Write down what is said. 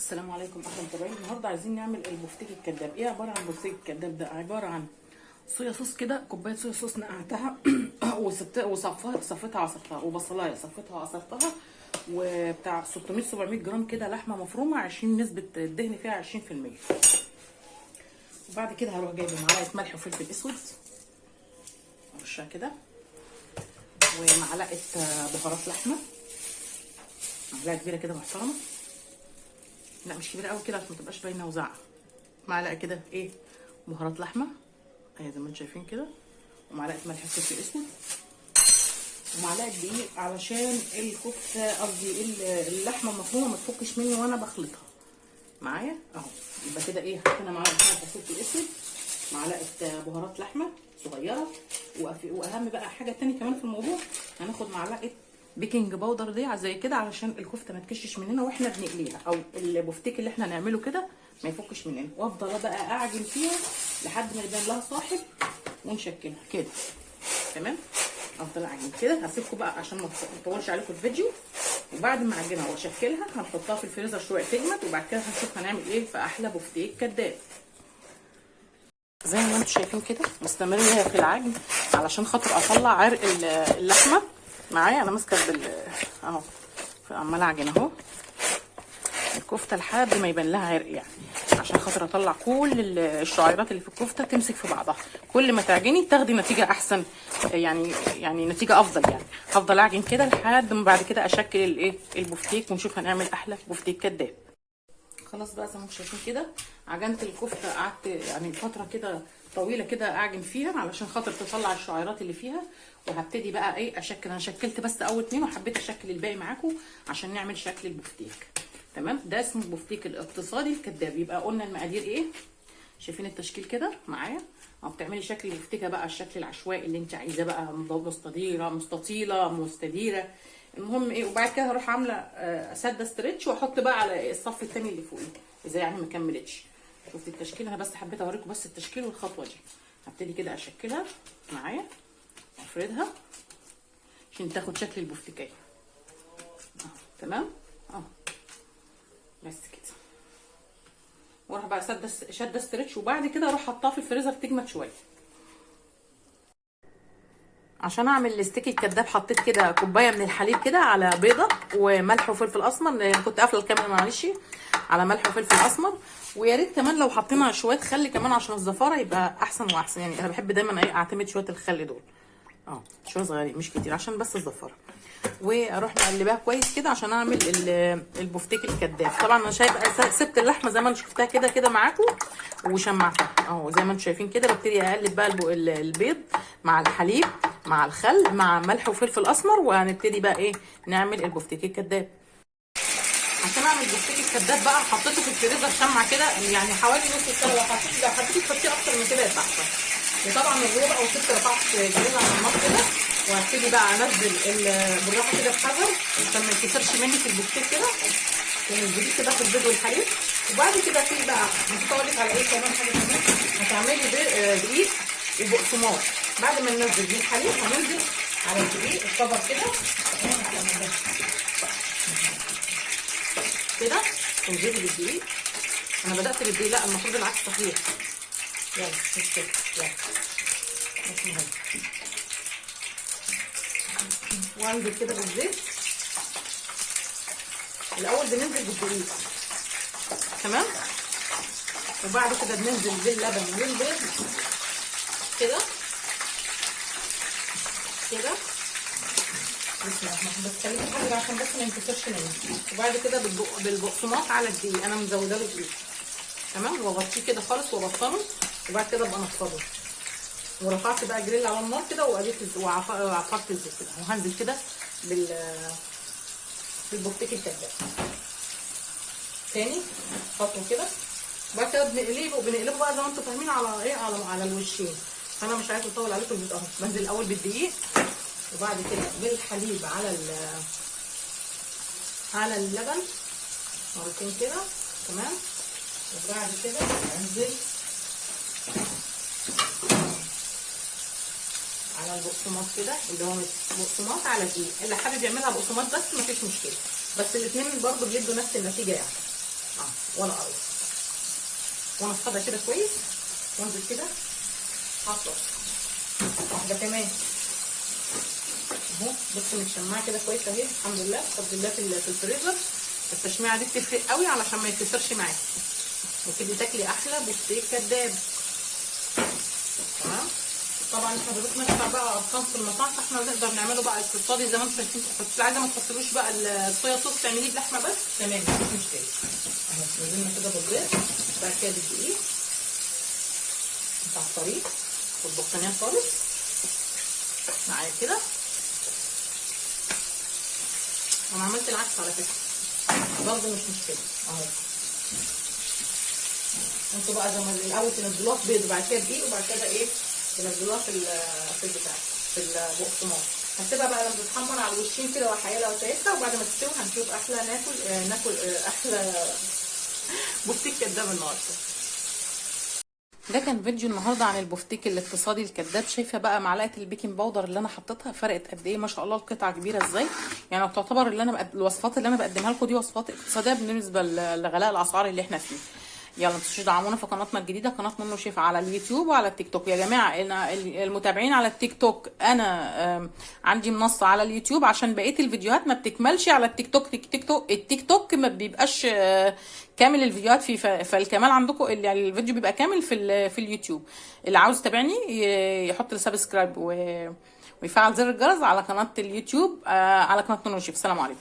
السلام عليكم اهلا متابعين. النهارده عايزين نعمل البفتيك الكداب. ايه عباره عن البفتيك الكداب ده؟ عباره عن صويا صوص كده، كوبايه صويا صوص نقعتها وصفيتها عصرتها، وبصلايه صفيتها وعصرتها، وبتاع 600 700 جرام كده لحمه مفرومه 20 نسبه الدهن فيها 20%. وبعد كده هروح جايبه معلقه ملح وفلفل اسود ارشها كده، ومعلقه بهارات لحمه، معلقه كبيره كده محترمه، لا مش كبيره قوي كده عشان ما تبقاش باينه وزعقه. معلقه كده ايه بهارات لحمه اهي زي ما انتم شايفين كده، ومعلقه ملح وفلفل اسود، ومعلقه دقيق علشان الكفته قصدي اللحمه المفرومه ما تفكش مني وانا بخلطها معايا اهو. يبقى كده ايه، حطينا معلقه ملح وفلفل اسود، معلقه بهارات لحمه صغيره، واهم بقى حاجه تاني كمان في الموضوع، هناخد معلقه بيكنج باودر دي زي كده علشان الكفته ما تكشش مننا واحنا بنقليها، او البفتيك اللي احنا نعمله كده ما يفكش مننا. وافضل بقى اعجن فيها لحد ما يبان لها صاحب ونشكلها كده تمام. افضل اعجن كده، هسيبكم بقى عشان ما اطولش عليكم الفيديو. وبعد ما اعجنها واشكلها هنحطها في الفريزر شويه تجمد، وبعد كده هنشوف هنعمل ايه في احلى بفتيك كداب. زي ما انتم شايفين كده مستمرة في العجن علشان خاطر اطلع عرق اللحمه معايا. انا ماسكه اهو عماله اعجن اهو الكفته لحد ما يبان لها عرق، يعني عشان خاطر اطلع كل الشعيرات اللي في الكفته تمسك في بعضها. كل ما تعجني تاخدي نتيجه احسن، يعني نتيجه افضل. يعني هفضل اعجن كده لحد ما بعد كده اشكل الايه البفتيك، ونشوف هنعمل احلى بفتيك كداب. خلاص بقى زي ما انتم شايفين كده عجنت الكفته، قعدت يعني فتره كده طويله كده اعجن فيها علشان خاطر تطلع الشعيرات اللي فيها. وهبتدي بقى ايه اشكل. انا شكلت بس اول 2 وحبيت اشكل الباقي معاكم عشان نعمل شكل البفتيك تمام. ده اسمه البفتيك الاقتصادي الكداب. يبقى قلنا المقادير ايه، شايفين التشكيل كده معايا، او بتعملي شكل البفتيكه بقى الشكل العشوائي اللي انت عايزاه بقى، مستديره مستطيله مستديره، المهم ايه. وبعد كده هروح عامله سده ستريتش واحط بقى على الصف الثاني اللي فوقيه اذا يعني ما كملتش. شفتي التشكيل؟ انا بس حبيت اوريكم بس التشكيل والخطوه دي. هبتدي كده اشكلها معايا، افردها عشان تاخد شكل البفتيكيه تمام بس كده. واروح بقى شده ستريتش، وبعد كده اروح حطها في الفريزر تجمد شويه. عشان اعمل الستيك الكداب حطيت كده كوبايه من الحليب كده على بيضه وملح وفلفل اسمر، كنت قافله الكاميرا معلش، على ملح وفلفل اسمر. ويا ريت كمان لو حطينا شويه خل كمان عشان الزفاره يبقى احسن واحسن. يعني انا بحب دايما اعتمد شويه الخل دول شويه صغيرين مش كتير عشان بس الزفاره. واروح مقلباها كويس كده عشان اعمل البفتيك الكداب. طبعا انا سبت اللحمه زي ما انا شفتها كده كده معاكم وشمعتها اهو زي ما انتم شايفين كده. ببتدي اقلب بقى البيض مع الحليب مع الخل مع ملح وفلفل اسمر، وهنبتدي بقى ايه نعمل البفتيك الكداب. عشان اعمل البفتيك الكداب بقى حطيته في الفريزر شمعه كده يعني حوالي نص ساعه. لو حطيتي تحطيه اكتر من كده يبقى احسن. وطبعا الربع او ست رفعت جريل على النار كده، وهبتدي بقى انزل بالراحه كده بحذر عشان ما يتكسرش مني في البفتيك كده. تنزليه كده في البيض والحليب. وبعد كده في بقى نسيت اقول لك على ايه كمان حاجه كمان، هتعملي دقيق وبقسماط. بعد ما ننزل بيه الحليب هننزل على الدقيق الكفر كده كده، تنزلي بالدقيق. انا بدات بالدقيق، لا المفروض العكس صحيح. يلا مش كده، يلا مش مهم. وانزل كده بالزيت. الاول بننزل بالدقيق تمام، وبعد كده بننزل باللبن والبيض كده كده. بسم الله الرحمن الرحيم. بس خليكي حذرة عشان بس ما ينكسرش مني. وبعد كده بالبقسماط على الدقيق، انا مزوده له دقيق تمام، واغطيه كده خالص وابطنه. وبعد كده ابقى انفضه. ورفعت بقى جريل على النار كده وعفرت الزيت كده، وهنزل كده بالبفتيك الكداب تاني خطوه كده. وبعد كده بنقلبه بقى زي ما انتم فاهمين على ايه، على الوشين. فانا مش عايزه اطول عليكم الفيديو اهو. بنزل الاول بالدقيق، وبعد كده بالحليب على اللبن مرتين كده تمام. وبعد كده انزل على البقسماط كده، اللي هو بقسماط على دقيق. اللي حابب يعملها بقسماط بس مفيش مشكله، بس الاثنين برضو بيدوا نفس النتيجه يعني ولا قريب، ونفضها كده كويس، وانزل كده حاطه واحده كمان اهو. بص متشمعه كده كويس اهي الحمد لله بفضل الله في الفريزر. التشميعه دي بتفرق قوي علشان ما يتكسرش معاكي وتبقي تاكلي احلى بفتيك كداب. تمام. طبعا احنا بنروح ندفع بقى ارقام في المطاعم، فاحنا نقدر نعمله بقى اقتصادي زي ما انتم شايفين. بس عايزه ما تحطلوش بقى الصويا صوص، تعمليه بلحمه بس تمام مفيش مشكله. اهو نزلنا كده بالبيض، بعد كده بالدقيق بتاع الطريق والبقسماط خالص معايا كده. انا عملت العكس على فكره برضه مش مشكله اهو. انتوا بقى زي ما الاول تنزلوها في بيض وبعد كده دقيق وبعد كده ايه تنزلوها في البتاع في البقسماط. هسيبها بقى لما تتحمر على الوشين كده وحيالة وشايفها، وبعد ما تستوي هنشوف احلى ناكل احلى بفتيك كداب النهارده. ده كان فيديو النهارده عن البفتيك الاقتصادي الكداب. شايفه بقى معلقه البيكنج باودر اللي انا حطيتها فرقت قد ايه ما شاء الله، القطعه كبيره ازاي. يعني تعتبر الوصفات اللي انا بقدمها لكم دي وصفات اقتصاديه بالنسبه لغلاء الاسعار اللي احنا فيه. يلا ما تنسوش تدعمونا في قناتنا الجديده قناه منى شيف على اليوتيوب وعلى التيك توك. يا جماعه المتابعين على التيك توك انا عندي منصه على اليوتيوب عشان بقيه الفيديوهات ما بتكملش على التيك توك. التيك توك ما بيبقاش كامل الفيديوهات فيه، فالكمال عندكم اللي الفيديو بيبقى كامل في اليوتيوب. اللي عاوز يتابعني يحط السبسكرايب ويفعل زر الجرس على قناه اليوتيوب على قناه منى شيف. السلام عليكم.